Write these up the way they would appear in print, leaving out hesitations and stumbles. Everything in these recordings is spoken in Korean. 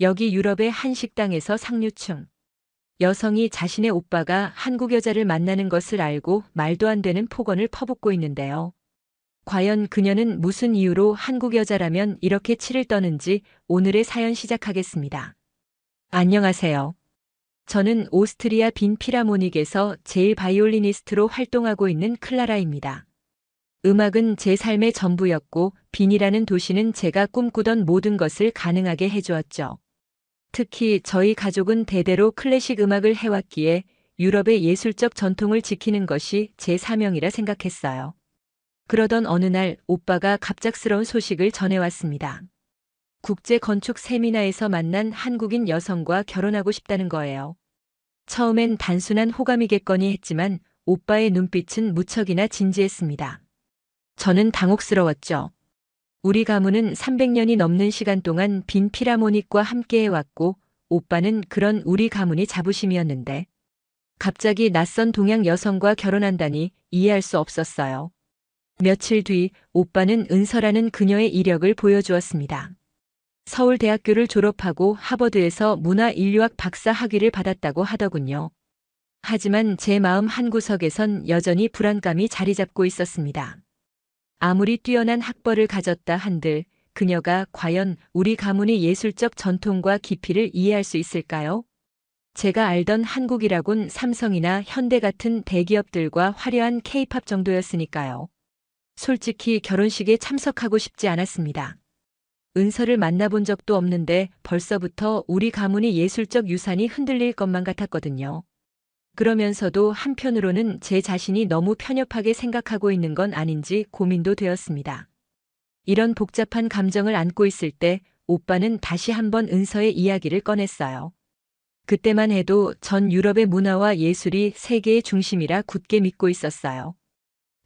여기 유럽의 한 식당에서 상류층 여성이 자신의 오빠가 한국 여자를 만나는 것을 알고 말도 안 되는 폭언을 퍼붓고 있는데요. 과연 그녀는 무슨 이유로 한국 여자라면 이렇게 치를 떠는지 오늘의 사연 시작하겠습니다. 안녕하세요. 저는 오스트리아 빈 피라모닉에서 제일 바이올리니스트로 활동하고 있는 클라라입니다. 음악은 제 삶의 전부였고 빈이라는 도시는 제가 꿈꾸던 모든 것을 가능하게 해주었죠. 특히 저희 가족은 대대로 클래식 음악을 해왔기에 유럽의 예술적 전통을 지키는 것이 제 사명이라 생각했어요. 그러던 어느 날 오빠가 갑작스러운 소식을 전해왔습니다. 국제 건축 세미나에서 만난 한국인 여성과 결혼하고 싶다는 거예요. 처음엔 단순한 호감이겠거니 했지만 오빠의 눈빛은 무척이나 진지했습니다. 저는 당혹스러웠죠. 우리 가문은 300년이 넘는 시간 동안 빈 피라모닉과 함께 해왔고 오빠는 그런 우리 가문이 자부심이었는데 갑자기 낯선 동양 여성과 결혼한다니 이해할 수 없었어요. 며칠 뒤 오빠는 은서라는 그녀의 이력을 보여주었습니다. 서울대학교를 졸업하고 하버드에서 문화인류학 박사 학위를 받았다고 하더군요. 하지만 제 마음 한구석에선 여전히 불안감이 자리 잡고 있었습니다. 아무리 뛰어난 학벌을 가졌다 한들 그녀가 과연 우리 가문의 예술적 전통과 깊이를 이해할 수 있을까요? 제가 알던 한국이라곤 삼성이나 현대 같은 대기업들과 화려한 케이팝 정도였으니까요. 솔직히 결혼식에 참석하고 싶지 않았습니다. 은서를 만나본 적도 없는데 벌써부터 우리 가문의 예술적 유산이 흔들릴 것만 같았거든요. 그러면서도 한편으로는 제 자신이 너무 편협하게 생각하고 있는 건 아닌지 고민도 되었습니다. 이런 복잡한 감정을 안고 있을 때 오빠는 다시 한번 은서의 이야기를 꺼냈어요. 그때만 해도 전 유럽의 문화와 예술이 세계의 중심이라 굳게 믿고 있었어요.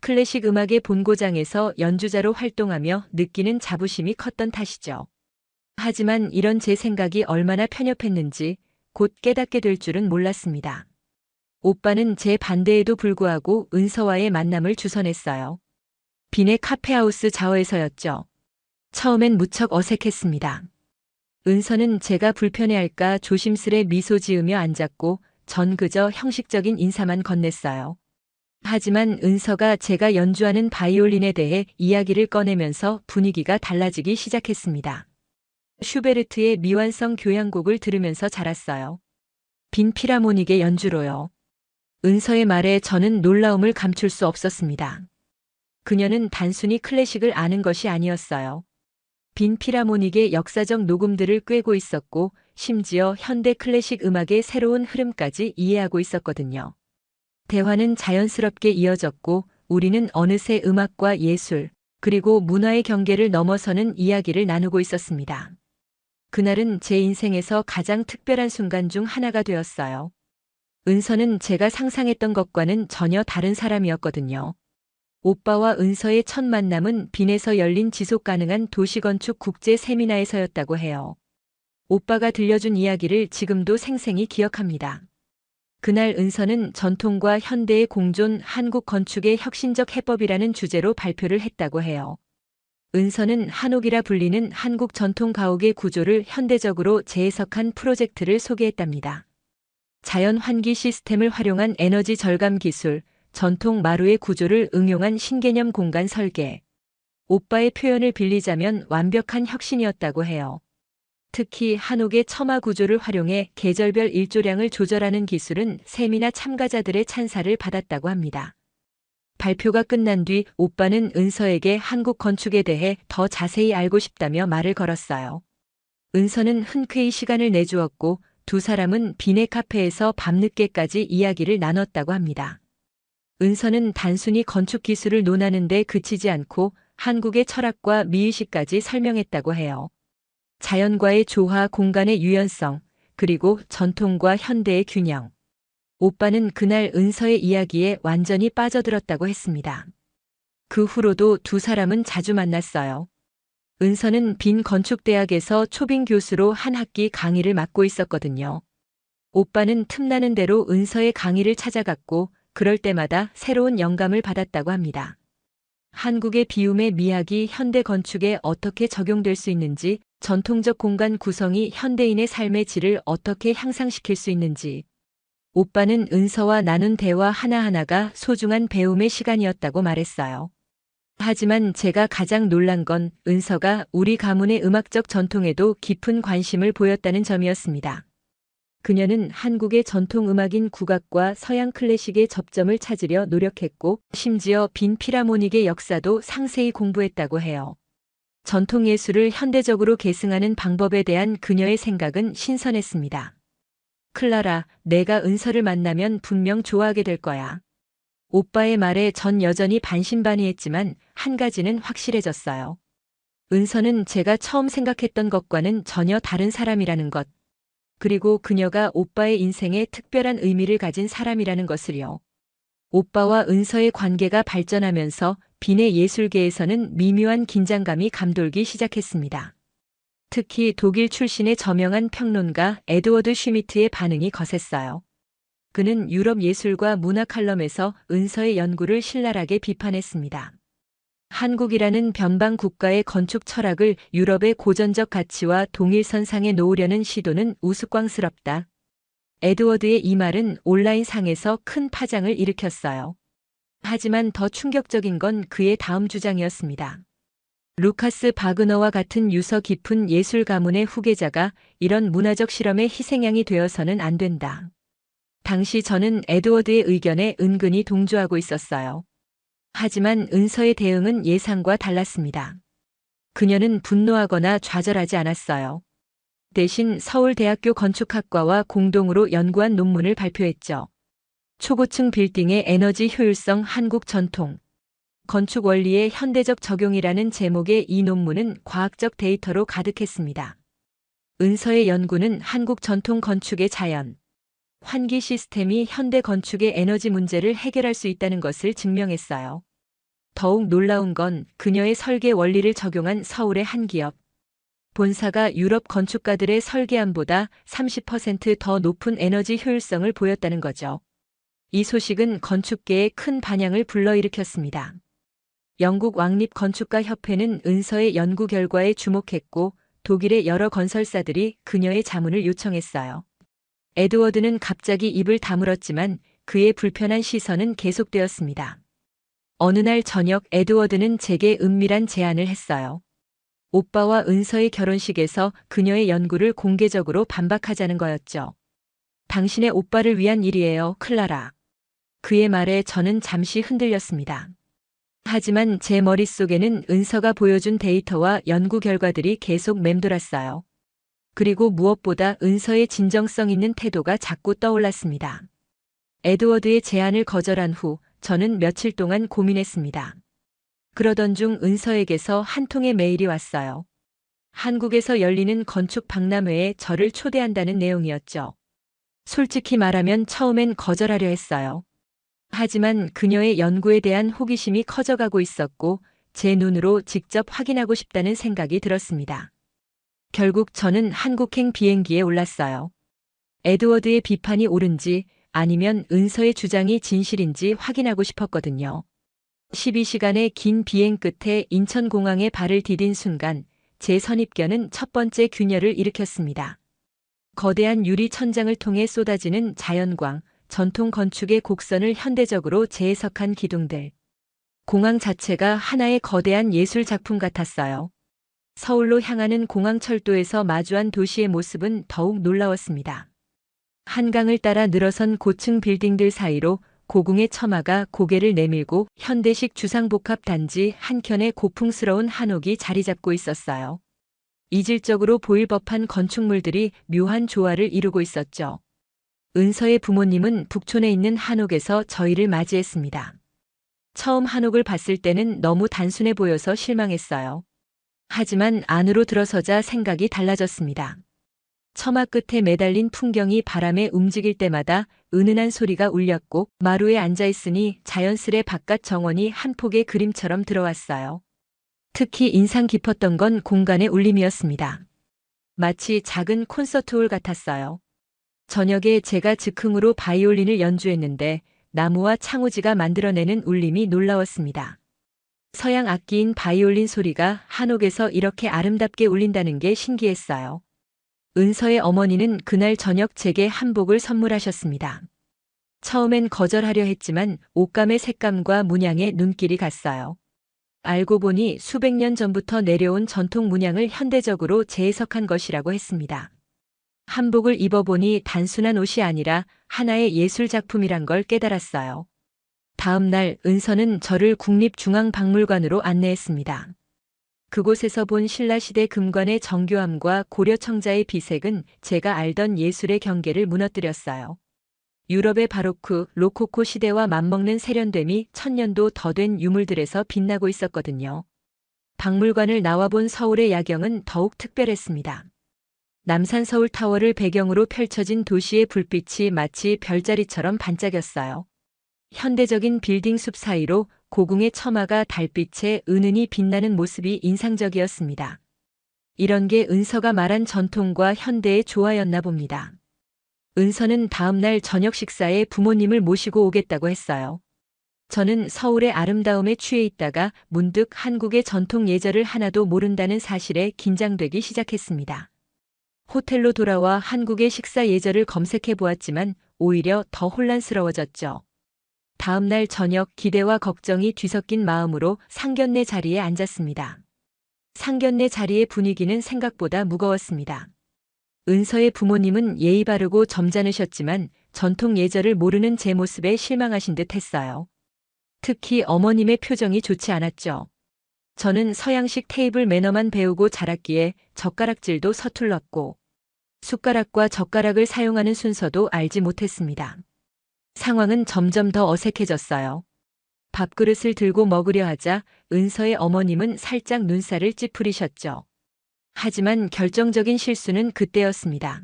클래식 음악의 본고장에서 연주자로 활동하며 느끼는 자부심이 컸던 탓이죠. 하지만 이런 제 생각이 얼마나 편협했는지 곧 깨닫게 될 줄은 몰랐습니다. 오빠는 제 반대에도 불구하고 은서와의 만남을 주선했어요. 빈의 카페하우스 좌워에서였죠. 처음엔 무척 어색했습니다. 은서는 제가 불편해할까 조심스레 미소 지으며 앉았고 전 그저 형식적인 인사만 건넸어요. 하지만 은서가 제가 연주하는 바이올린에 대해 이야기를 꺼내면서 분위기가 달라지기 시작했습니다. 슈베르트의 미완성 교향곡을 들으면서 자랐어요. 빈 피라모닉의 연주로요. 은서의 말에 저는 놀라움을 감출 수 없었습니다. 그녀는 단순히 클래식을 아는 것이 아니었어요. 빈 피라모닉의 역사적 녹음들을 꿰고 있었고 심지어 현대 클래식 음악의 새로운 흐름까지 이해하고 있었거든요. 대화는 자연스럽게 이어졌고 우리는 어느새 음악과 예술, 그리고 문화의 경계를 넘어서는 이야기를 나누고 있었습니다. 그날은 제 인생에서 가장 특별한 순간 중 하나가 되었어요. 은서는 제가 상상했던 것과는 전혀 다른 사람이었거든요. 오빠와 은서의 첫 만남은 빈에서 열린 지속가능한 도시건축 국제 세미나에서였다고 해요. 오빠가 들려준 이야기를 지금도 생생히 기억합니다. 그날 은서는 전통과 현대의 공존 한국 건축의 혁신적 해법이라는 주제로 발표를 했다고 해요. 은서는 한옥이라 불리는 한국 전통 가옥의 구조를 현대적으로 재해석한 프로젝트를 소개했답니다. 자연 환기 시스템을 활용한 에너지 절감 기술, 전통 마루의 구조를 응용한 신개념 공간 설계. 오빠의 표현을 빌리자면 완벽한 혁신이었다고 해요. 특히 한옥의 처마 구조를 활용해 계절별 일조량을 조절하는 기술은 세미나 참가자들의 찬사를 받았다고 합니다. 발표가 끝난 뒤 오빠는 은서에게 한국 건축에 대해 더 자세히 알고 싶다며 말을 걸었어요. 은서는 흔쾌히 시간을 내주었고 두 사람은 빈의 카페에서 밤늦게까지 이야기를 나눴다고 합니다. 은서는 단순히 건축 기술을 논하는 데 그치지 않고 한국의 철학과 미의식까지 설명했다고 해요. 자연과의 조화, 공간의 유연성, 그리고 전통과 현대의 균형. 오빠는 그날 은서의 이야기에 완전히 빠져들었다고 했습니다. 그 후로도 두 사람은 자주 만났어요. 은서는 빈 건축대학에서 초빙 교수로 한 학기 강의를 맡고 있었거든요. 오빠는 틈나는 대로 은서의 강의를 찾아갔고 그럴 때마다 새로운 영감을 받았다고 합니다. 한국의 비움의 미학이 현대 건축에 어떻게 적용될 수 있는지, 전통적 공간 구성이 현대인의 삶의 질을 어떻게 향상시킬 수 있는지. 오빠는 은서와 나눈 대화 하나하나가 소중한 배움의 시간이었다고 말했어요. 하지만 제가 가장 놀란 건 은서가 우리 가문의 음악적 전통에도 깊은 관심을 보였다는 점이었습니다. 그녀는 한국의 전통 음악인 국악과 서양 클래식의 접점을 찾으려 노력했고, 심지어 빈 피라모닉의 역사도 상세히 공부했다고 해요. 전통 예술을 현대적으로 계승하는 방법에 대한 그녀의 생각은 신선했습니다. 클라라, 내가 은서를 만나면 분명 좋아하게 될 거야. 오빠의 말에 전 여전히 반신반의했지만 한 가지는 확실해졌어요. 은서는 제가 처음 생각했던 것과는 전혀 다른 사람이라는 것. 그리고 그녀가 오빠의 인생에 특별한 의미를 가진 사람이라는 것을요. 오빠와 은서의 관계가 발전하면서 빈의 예술계에서는 미묘한 긴장감이 감돌기 시작했습니다. 특히 독일 출신의 저명한 평론가 에드워드 슈미트의 반응이 거셌어요. 그는 유럽 예술과 문화 칼럼에서 은서의 연구를 신랄하게 비판했습니다. 한국이라는 변방 국가의 건축 철학을 유럽의 고전적 가치와 동일선상에 놓으려는 시도는 우스꽝스럽다. 에드워드의 이 말은 온라인상에서 큰 파장을 일으켰어요. 하지만 더 충격적인 건 그의 다음 주장이었습니다. 루카스 바그너와 같은 유서 깊은 예술 가문의 후계자가 이런 문화적 실험의 희생양이 되어서는 안 된다. 당시 저는 에드워드의 의견에 은근히 동조하고 있었어요. 하지만 은서의 대응은 예상과 달랐습니다. 그녀는 분노하거나 좌절하지 않았어요. 대신 서울대학교 건축학과와 공동으로 연구한 논문을 발표했죠. 초고층 빌딩의 에너지 효율성 한국 전통. 건축 원리의 현대적 적용이라는 제목의 이 논문은 과학적 데이터로 가득했습니다. 은서의 연구는 한국 전통 건축의 자연, 환기 시스템이 현대 건축의 에너지 문제를 해결할 수 있다는 것을 증명했어요. 더욱 놀라운 건 그녀의 설계 원리를 적용한 서울의 한 기업. 본사가 유럽 건축가들의 설계안보다 30% 더 높은 에너지 효율성을 보였다는 거죠. 이 소식은 건축계에 큰 반향을 불러일으켰습니다. 영국 왕립건축가협회는 은서의 연구 결과에 주목했고 독일의 여러 건설사들이 그녀의 자문을 요청했어요. 에드워드는 갑자기 입을 다물었지만 그의 불편한 시선은 계속되었습니다. 어느 날 저녁 에드워드는 제게 은밀한 제안을 했어요. 오빠와 은서의 결혼식에서 그녀의 연구를 공개적으로 반박하자는 거였죠. 당신의 오빠를 위한 일이에요, 클라라. 그의 말에 저는 잠시 흔들렸습니다. 하지만 제 머릿속에는 은서가 보여준 데이터와 연구 결과들이 계속 맴돌았어요. 그리고 무엇보다 은서의 진정성 있는 태도가 자꾸 떠올랐습니다. 에드워드의 제안을 거절한 후 저는 며칠 동안 고민했습니다. 그러던 중 은서에게서 한 통의 메일이 왔어요. 한국에서 열리는 건축 박람회에 저를 초대한다는 내용이었죠. 솔직히 말하면 처음엔 거절하려 했어요. 하지만 그녀의 연구에 대한 호기심이 커져가고 있었고 제 눈으로 직접 확인하고 싶다는 생각이 들었습니다. 결국 저는 한국행 비행기에 올랐어요. 에드워드의 비판이 옳은지 아니면 은서의 주장이 진실인지 확인하고 싶었거든요. 12시간의 긴 비행 끝에 인천공항에 발을 디딘 순간 제 선입견은 첫 번째 균열을 일으켰습니다. 거대한 유리 천장을 통해 쏟아지는 자연광, 전통 건축의 곡선을 현대적으로 재해석한 기둥들. 공항 자체가 하나의 거대한 예술 작품 같았어요. 서울로 향하는 공항철도에서 마주한 도시의 모습은 더욱 놀라웠습니다. 한강을 따라 늘어선 고층 빌딩들 사이로 고궁의 처마가 고개를 내밀고 현대식 주상복합 단지 한켠에 고풍스러운 한옥이 자리 잡고 있었어요. 이질적으로 보일 법한 건축물들이 묘한 조화를 이루고 있었죠. 은서의 부모님은 북촌에 있는 한옥에서 저희를 맞이했습니다. 처음 한옥을 봤을 때는 너무 단순해 보여서 실망했어요. 하지만 안으로 들어서자 생각이 달라졌습니다. 처마 끝에 매달린 풍경이 바람에 움직일 때마다 은은한 소리가 울렸고 마루에 앉아있으니 자연스레 바깥 정원이 한 폭의 그림처럼 들어왔어요. 특히 인상 깊었던 건 공간의 울림이었습니다. 마치 작은 콘서트홀 같았어요. 저녁에 제가 즉흥으로 바이올린을 연주했는데 나무와 창호지가 만들어내는 울림이 놀라웠습니다. 서양 악기인 바이올린 소리가 한옥에서 이렇게 아름답게 울린다는 게 신기했어요. 은서의 어머니는 그날 저녁 제게 한복을 선물하셨습니다. 처음엔 거절하려 했지만 옷감의 색감과 문양에 눈길이 갔어요. 알고 보니 수백 년 전부터 내려온 전통 문양을 현대적으로 재해석한 것이라고 했습니다. 한복을 입어보니 단순한 옷이 아니라 하나의 예술 작품이란 걸 깨달았어요. 다음 날 은서는 저를 국립중앙박물관으로 안내했습니다. 그곳에서 본 신라시대 금관의 정교함과 고려 청자의 비색은 제가 알던 예술의 경계를 무너뜨렸어요. 유럽의 바로크, 로코코 시대와 맞먹는 세련됨이 천년도 더 된 유물들에서 빛나고 있었거든요. 박물관을 나와본 서울의 야경은 더욱 특별했습니다. 남산 서울타워를 배경으로 펼쳐진 도시의 불빛이 마치 별자리처럼 반짝였어요. 현대적인 빌딩 숲 사이로 고궁의 처마가 달빛에 은은히 빛나는 모습이 인상적이었습니다. 이런 게 은서가 말한 전통과 현대의 조화였나 봅니다. 은서는 다음 날 저녁 식사에 부모님을 모시고 오겠다고 했어요. 저는 서울의 아름다움에 취해 있다가 문득 한국의 전통 예절을 하나도 모른다는 사실에 긴장되기 시작했습니다. 호텔로 돌아와 한국의 식사 예절을 검색해 보았지만 오히려 더 혼란스러워졌죠. 다음 날 저녁 기대와 걱정이 뒤섞인 마음으로 상견례 자리에 앉았습니다. 상견례 자리의 분위기는 생각보다 무거웠습니다. 은서의 부모님은 예의 바르고 점잖으셨지만 전통 예절을 모르는 제 모습에 실망하신 듯 했어요. 특히 어머님의 표정이 좋지 않았죠. 저는 서양식 테이블 매너만 배우고 자랐기에 젓가락질도 서툴렀고 숟가락과 젓가락을 사용하는 순서도 알지 못했습니다. 상황은 점점 더 어색해졌어요. 밥그릇을 들고 먹으려 하자 은서의 어머님은 살짝 눈살을 찌푸리셨죠. 하지만 결정적인 실수는 그때였습니다.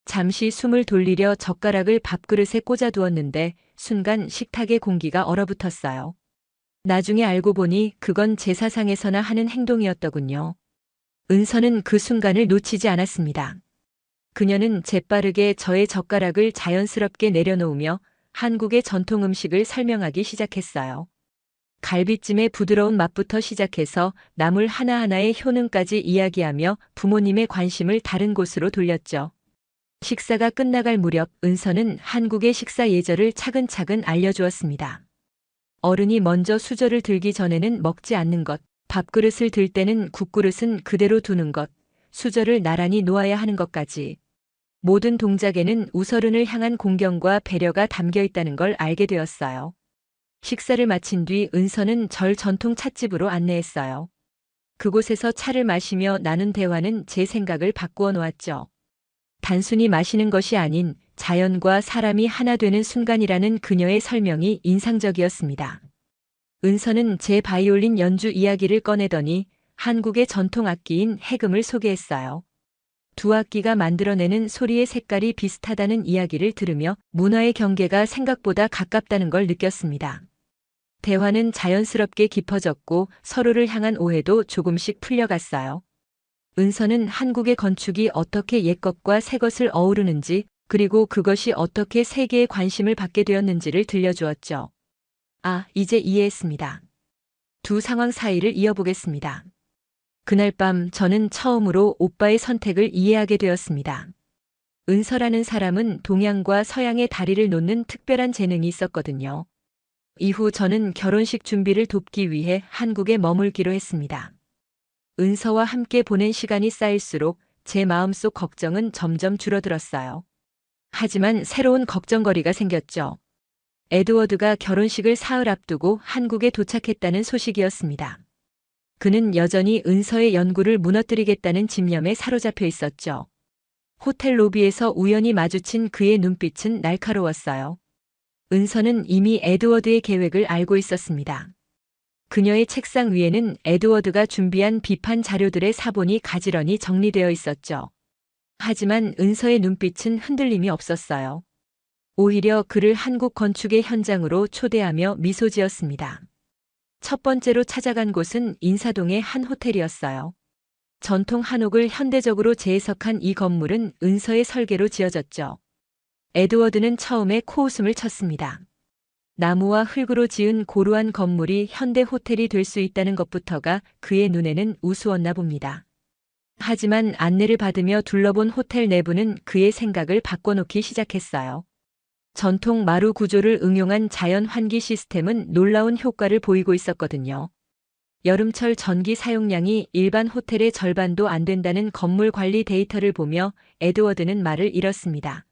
잠시 숨을 돌리려 젓가락을 밥그릇에 꽂아두었는데 순간 식탁의 공기가 얼어붙었어요. 나중에 알고 보니 그건 제사상에서나 하는 행동이었더군요. 은서는 그 순간을 놓치지 않았습니다. 그녀는 재빠르게 저의 젓가락을 자연스럽게 내려놓으며 한국의 전통 음식을 설명하기 시작했어요. 갈비찜의 부드러운 맛부터 시작해서 나물 하나하나의 효능까지 이야기하며 부모님의 관심을 다른 곳으로 돌렸죠. 식사가 끝나갈 무렵 은서는 한국의 식사 예절을 차근차근 알려주었습니다. 어른이 먼저 수저를 들기 전에는 먹지 않는 것, 밥그릇을 들 때는 국그릇은 그대로 두는 것, 수저를 나란히 놓아야 하는 것까지. 모든 동작에는 우서른을 향한 공경과 배려가 담겨 있다는 걸 알게 되었어요. 식사를 마친 뒤 은서는 절 전통 찻집으로 안내했어요. 그곳에서 차를 마시며 나눈 대화는 제 생각을 바꾸어 놓았죠. 단순히 마시는 것이 아닌 자연과 사람이 하나 되는 순간이라는 그녀의 설명이 인상적이었습니다. 은서는 제 바이올린 연주 이야기를 꺼내더니 한국의 전통 악기인 해금을 소개했어요. 두 악기가 만들어내는 소리의 색깔이 비슷하다는 이야기를 들으며 문화의 경계가 생각보다 가깝다는 걸 느꼈습니다. 대화는 자연스럽게 깊어졌고 서로를 향한 오해도 조금씩 풀려갔어요. 은서는 한국의 건축이 어떻게 옛것과 새것을 어우르는지 그리고 그것이 어떻게 세계의 관심을 받게 되었는지를 들려주었죠. 아, 이제 이해했습니다. 두 상황 사이를 이어보겠습니다. 그날 밤 저는 처음으로 오빠의 선택을 이해하게 되었습니다. 은서라는 사람은 동양과 서양의 다리를 놓는 특별한 재능이 있었거든요. 이후 저는 결혼식 준비를 돕기 위해 한국에 머물기로 했습니다. 은서와 함께 보낸 시간이 쌓일수록 제 마음속 걱정은 점점 줄어들었어요. 하지만 새로운 걱정거리가 생겼죠. 에드워드가 결혼식을 사흘 앞두고 한국에 도착했다는 소식이었습니다. 그는 여전히 은서의 연구를 무너뜨리겠다는 집념에 사로잡혀 있었죠. 호텔 로비에서 우연히 마주친 그의 눈빛은 날카로웠어요. 은서는 이미 에드워드의 계획을 알고 있었습니다. 그녀의 책상 위에는 에드워드가 준비한 비판 자료들의 사본이 가지런히 정리되어 있었죠. 하지만 은서의 눈빛은 흔들림이 없었어요. 오히려 그를 한국 건축의 현장으로 초대하며 미소 지었습니다. 첫 번째로 찾아간 곳은 인사동의 한 호텔이었어요. 전통 한옥을 현대적으로 재해석한 이 건물은 은서의 설계로 지어졌죠. 에드워드는 처음에 코웃음을 쳤습니다. 나무와 흙으로 지은 고루한 건물이 현대 호텔이 될 수 있다는 것부터가 그의 눈에는 우스웠나 봅니다. 하지만 안내를 받으며 둘러본 호텔 내부는 그의 생각을 바꿔놓기 시작했어요. 전통 마루 구조를 응용한 자연 환기 시스템은 놀라운 효과를 보이고 있었거든요. 여름철 전기 사용량이 일반 호텔의 절반도 안 된다는 건물 관리 데이터를 보며 에드워드는 말을 잃었습니다.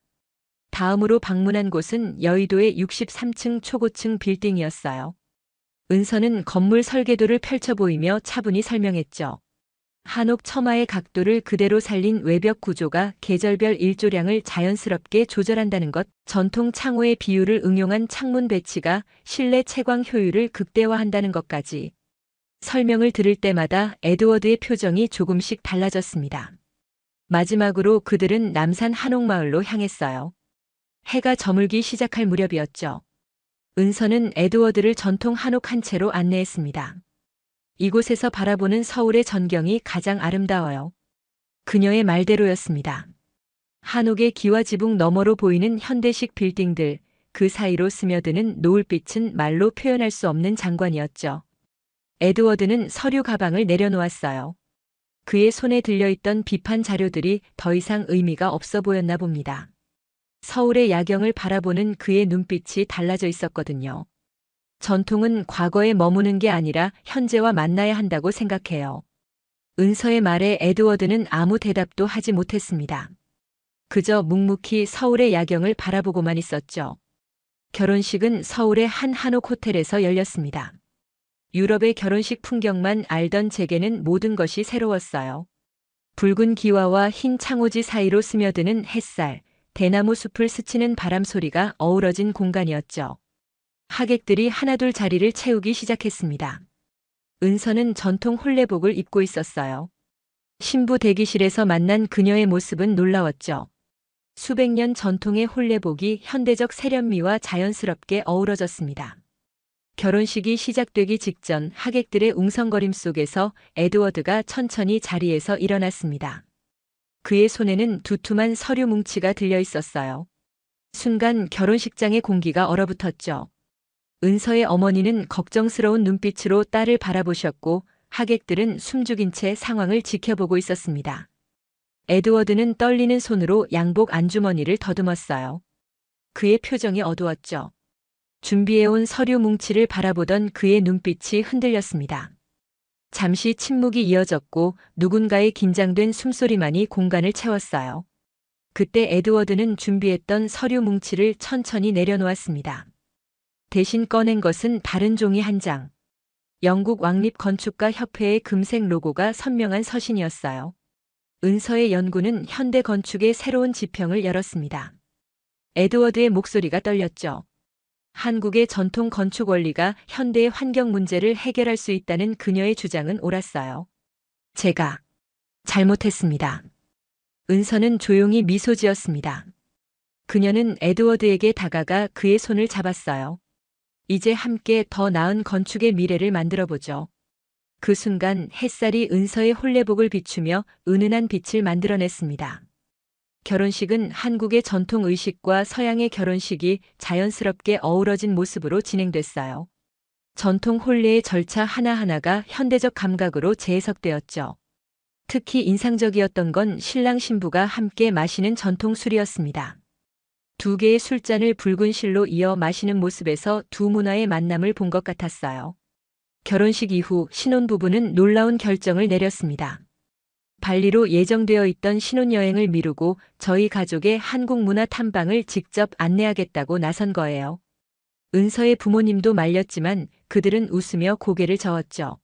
다음으로 방문한 곳은 여의도의 63층 초고층 빌딩이었어요. 은서는 건물 설계도를 펼쳐 보이며 차분히 설명했죠. 한옥 처마의 각도를 그대로 살린 외벽 구조가 계절별 일조량을 자연스럽게 조절한다는 것, 전통 창호의 비율을 응용한 창문 배치가 실내 채광 효율을 극대화한다는 것까지. 설명을 들을 때마다 에드워드의 표정이 조금씩 달라졌습니다. 마지막으로 그들은 남산 한옥마을로 향했어요. 해가 저물기 시작할 무렵이었죠. 은서는 에드워드를 전통 한옥 한 채로 안내했습니다. 이곳에서 바라보는 서울의 전경이 가장 아름다워요. 그녀의 말대로였습니다. 한옥의 기와 지붕 너머로 보이는 현대식 빌딩들, 그 사이로 스며드는 노을빛은 말로 표현할 수 없는 장관이었죠. 에드워드는 서류 가방을 내려놓았어요. 그의 손에 들려있던 비판 자료들이 더 이상 의미가 없어 보였나 봅니다. 서울의 야경을 바라보는 그의 눈빛이 달라져 있었거든요. 전통은 과거에 머무는 게 아니라 현재와 만나야 한다고 생각해요. 은서의 말에 에드워드는 아무 대답도 하지 못했습니다. 그저 묵묵히 서울의 야경을 바라보고만 있었죠. 결혼식은 서울의 한 한옥 호텔에서 열렸습니다. 유럽의 결혼식 풍경만 알던 제게는 모든 것이 새로웠어요. 붉은 기와와 흰 창호지 사이로 스며드는 햇살, 대나무 숲을 스치는 바람 소리가 어우러진 공간이었죠. 하객들이 하나둘 자리를 채우기 시작했습니다. 은서는 전통 홀레복을 입고 있었어요. 신부 대기실에서 만난 그녀의 모습은 놀라웠죠. 수백 년 전통의 홀레복이 현대적 세련미와 자연스럽게 어우러졌습니다. 결혼식이 시작되기 직전 하객들의 웅성거림 속에서 에드워드가 천천히 자리에서 일어났습니다. 그의 손에는 두툼한 서류 뭉치가 들려 있었어요. 순간 결혼식장의 공기가 얼어붙었죠. 은서의 어머니는 걱정스러운 눈빛으로 딸을 바라보셨고 하객들은 숨죽인 채 상황을 지켜보고 있었습니다. 에드워드는 떨리는 손으로 양복 안주머니를 더듬었어요. 그의 표정이 어두웠죠. 준비해온 서류 뭉치를 바라보던 그의 눈빛이 흔들렸습니다. 잠시 침묵이 이어졌고 누군가의 긴장된 숨소리만이 공간을 채웠어요. 그때 에드워드는 준비했던 서류 뭉치를 천천히 내려놓았습니다. 대신 꺼낸 것은 다른 종이 한 장. 영국 왕립 건축가 협회의 금색 로고가 선명한 서신이었어요. 은서의 연구는 현대 건축의 새로운 지평을 열었습니다. 에드워드의 목소리가 떨렸죠. 한국의 전통 건축 원리가 현대의 환경 문제를 해결할 수 있다는 그녀의 주장은 옳았어요. 제가 잘못했습니다. 은서는 조용히 미소 지었습니다. 그녀는 에드워드에게 다가가 그의 손을 잡았어요. 이제 함께 더 나은 건축의 미래를 만들어보죠. 그 순간 햇살이 은서의 홀레복을 비추며 은은한 빛을 만들어냈습니다. 결혼식은 한국의 전통 의식과 서양의 결혼식이 자연스럽게 어우러진 모습으로 진행됐어요. 전통 혼례의 절차 하나하나가 현대적 감각으로 재해석되었죠. 특히 인상적이었던 건 신랑 신부가 함께 마시는 전통 술이었습니다. 두 개의 술잔을 붉은 실로 이어 마시는 모습에서 두 문화의 만남을 본 것 같았어요. 결혼식 이후 신혼부부는 놀라운 결정을 내렸습니다. 발리로 예정되어 있던 신혼여행을 미루고 저희 가족의 한국 문화 탐방을 직접 안내하겠다고 나선 거예요. 은서의 부모님도 말렸지만 그들은 웃으며 고개를 저었죠.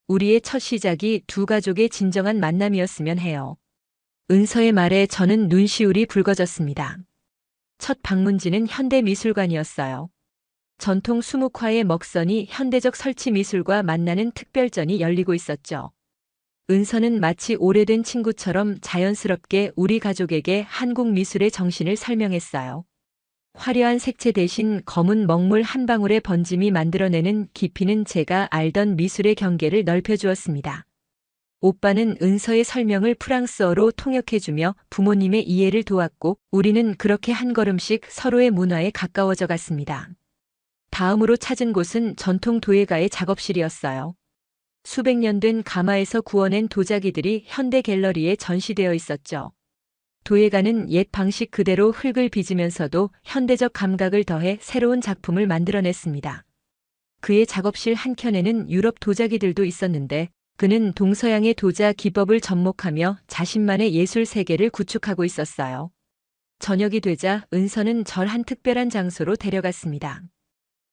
우리의 첫 시작이 두 가족의 진정한 만남이었으면 해요. 은서의 말에 저는 눈시울이 붉어졌습니다. 첫 방문지는 현대미술관이었어요. 전통 수묵화의 먹선이 현대적 설치 미술과 만나는 특별전이 열리고 있었죠. 은서는 마치 오래된 친구처럼 자연스럽게 우리 가족에게 한국 미술의 정신을 설명했어요. 화려한 색채 대신 검은 먹물 한 방울의 번짐이 만들어내는 깊이는 제가 알던 미술의 경계를 넓혀주었습니다. 오빠는 은서의 설명을 프랑스어로 통역해주며 부모님의 이해를 도왔고 우리는 그렇게 한 걸음씩 서로의 문화에 가까워져 갔습니다. 다음으로 찾은 곳은 전통 도예가의 작업실이었어요. 수백 년 된 가마에서 구워낸 도자기들이 현대 갤러리에 전시되어 있었죠. 도예가는 옛 방식 그대로 흙을 빚으면서도 현대적 감각을 더해 새로운 작품을 만들어냈습니다. 그의 작업실 한켠에는 유럽 도자기들도 있었는데 그는 동서양의 도자 기법을 접목하며 자신만의 예술 세계를 구축하고 있었어요. 저녁이 되자 은서는 절 한 특별한 장소로 데려갔습니다.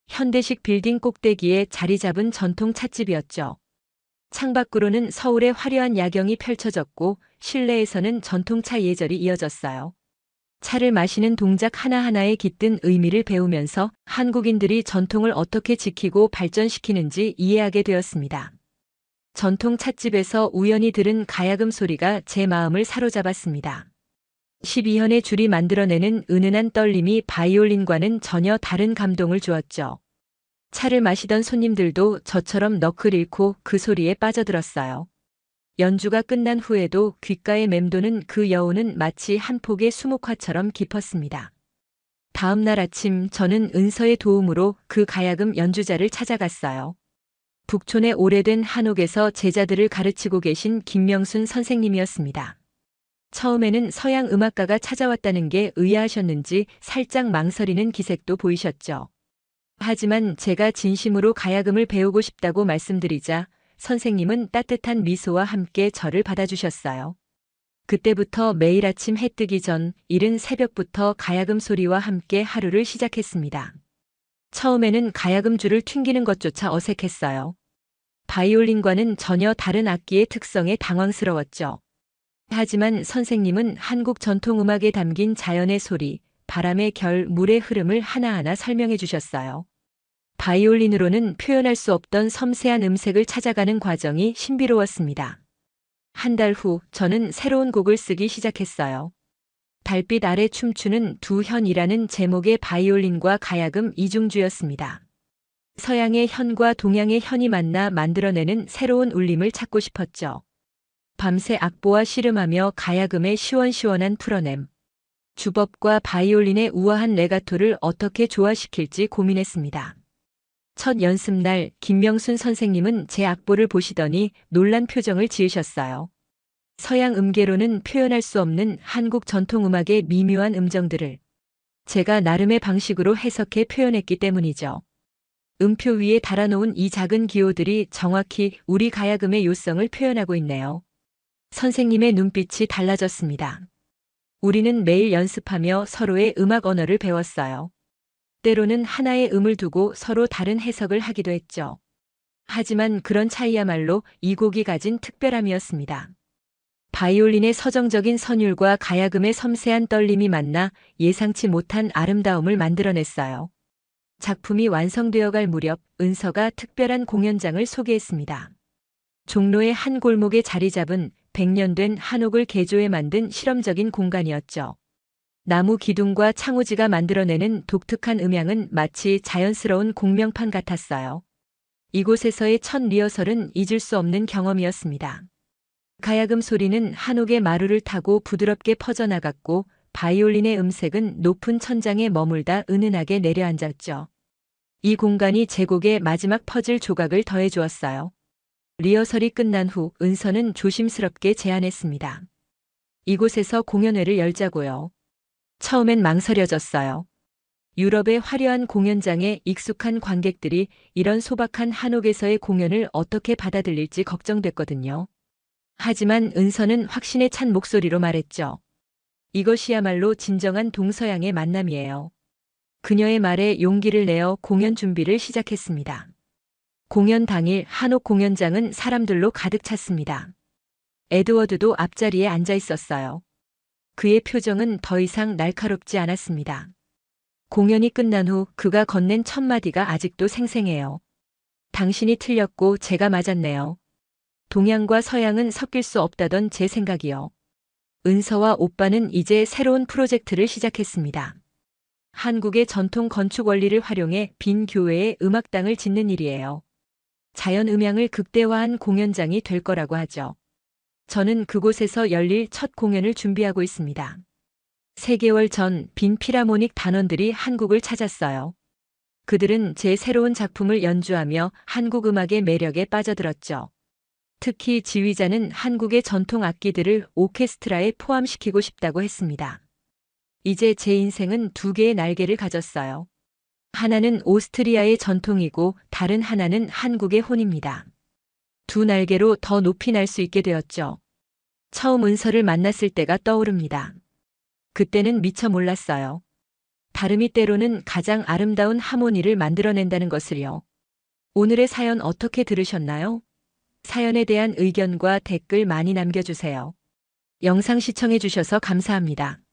현대식 빌딩 꼭대기에 자리 잡은 전통 찻집이었죠. 창밖으로는 서울의 화려한 야경이 펼쳐졌고 실내에서는 전통차 예절이 이어졌어요. 차를 마시는 동작 하나하나에 깃든 의미를 배우면서 한국인들이 전통을 어떻게 지키고 발전시키는지 이해하게 되었습니다. 전통 찻집에서 우연히 들은 가야금 소리가 제 마음을 사로잡았습니다. 12현의 줄이 만들어내는 은은한 떨림이 바이올린과는 전혀 다른 감동을 주었죠. 차를 마시던 손님들도 저처럼 넋을 잃고 그 소리에 빠져들었어요. 연주가 끝난 후에도 귓가에 맴도는 그 여운은 마치 한 폭의 수묵화처럼 깊었습니다. 다음 날 아침 저는 은서의 도움으로 그 가야금 연주자를 찾아갔어요. 북촌의 오래된 한옥에서 제자들을 가르치고 계신 김명순 선생님이었습니다. 처음에는 서양 음악가가 찾아왔다는 게 의아하셨는지 살짝 망설이는 기색도 보이셨죠. 하지만 제가 진심으로 가야금을 배우고 싶다고 말씀드리자 선생님은 따뜻한 미소와 함께 저를 받아주셨어요. 그때부터 매일 아침 해 뜨기 전 이른 새벽부터 가야금 소리와 함께 하루를 시작했습니다. 처음에는 가야금 줄을 튕기는 것조차 어색했어요. 바이올린과는 전혀 다른 악기의 특성에 당황스러웠죠. 하지만 선생님은 한국 전통음악에 담긴 자연의 소리, 바람의 결, 물의 흐름을 하나하나 설명해 주셨어요. 바이올린으로는 표현할 수 없던 섬세한 음색을 찾아가는 과정이 신비로웠습니다. 한 달 후 저는 새로운 곡을 쓰기 시작했어요. 달빛 아래 춤추는 두 현이라는 제목의 바이올린과 가야금 이중주였습니다. 서양의 현과 동양의 현이 만나 만들어내는 새로운 울림을 찾고 싶었죠. 밤새 악보와 씨름하며 가야금의 시원시원한 풀어냄, 주법과 바이올린의 우아한 레가토를 어떻게 조화시킬지 고민했습니다. 첫 연습날 김명순 선생님은 제 악보를 보시더니 놀란 표정을 지으셨어요. 서양 음계로는 표현할 수 없는 한국 전통음악의 미묘한 음정들을 제가 나름의 방식으로 해석해 표현했기 때문이죠. 음표 위에 달아놓은 이 작은 기호들이 정확히 우리 가야금의 요성을 표현하고 있네요. 선생님의 눈빛이 달라졌습니다. 우리는 매일 연습하며 서로의 음악 언어를 배웠어요. 때로는 하나의 음을 두고 서로 다른 해석을 하기도 했죠. 하지만 그런 차이야말로 이 곡이 가진 특별함이었습니다. 바이올린의 서정적인 선율과 가야금의 섬세한 떨림이 만나 예상치 못한 아름다움을 만들어냈어요. 작품이 완성되어 갈 무렵 은서가 특별한 공연장을 소개했습니다. 종로의 한 골목에 자리 잡은 100년 된 한옥을 개조해 만든 실험적인 공간이었죠. 나무 기둥과 창호지가 만들어내는 독특한 음향은 마치 자연스러운 공명판 같았어요. 이곳에서의 첫 리허설은 잊을 수 없는 경험이었습니다. 가야금 소리는 한옥의 마루를 타고 부드럽게 퍼져나갔고 바이올린의 음색은 높은 천장에 머물다 은은하게 내려앉았죠. 이 공간이 제 곡의 마지막 퍼즐 조각을 더해 주었어요. 리허설이 끝난 후 은서는 조심스럽게 제안했습니다. 이곳에서 공연회를 열자고요. 처음엔 망설여졌어요. 유럽의 화려한 공연장에 익숙한 관객들이 이런 소박한 한옥에서의 공연을 어떻게 받아들일지 걱정됐거든요. 하지만 은서는 확신에 찬 목소리로 말했죠. 이것이야말로 진정한 동서양의 만남이에요. 그녀의 말에 용기를 내어 공연 준비를 시작했습니다. 공연 당일 한옥 공연장은 사람들로 가득 찼습니다. 에드워드도 앞자리에 앉아 있었어요. 그의 표정은 더 이상 날카롭지 않았습니다. 공연이 끝난 후 그가 건넨 첫 마디가 아직도 생생해요. 당신이 틀렸고 제가 맞았네요. 동양과 서양은 섞일 수 없다던 제 생각이요. 은서와 오빠는 이제 새로운 프로젝트를 시작했습니다. 한국의 전통 건축 원리를 활용해 빈 교외에 음악당을 짓는 일이에요. 자연 음향을 극대화한 공연장이 될 거라고 하죠. 저는 그곳에서 열릴 첫 공연을 준비하고 있습니다. 3개월 전 빈 필하모닉 단원들이 한국을 찾았어요. 그들은 제 새로운 작품을 연주하며 한국 음악의 매력에 빠져들었죠. 특히 지휘자는 한국의 전통 악기들을 오케스트라에 포함시키고 싶다고 했습니다. 이제 제 인생은 두 개의 날개를 가졌어요. 하나는 오스트리아의 전통이고 다른 하나는 한국의 혼입니다. 두 날개로 더 높이 날 수 있게 되었죠. 처음 은서를 만났을 때가 떠오릅니다. 그때는 미처 몰랐어요. 발음이 때로는 가장 아름다운 하모니를 만들어낸다는 것을요. 오늘의 사연 어떻게 들으셨나요? 사연에 대한 의견과 댓글 많이 남겨주세요. 영상 시청해주셔서 감사합니다.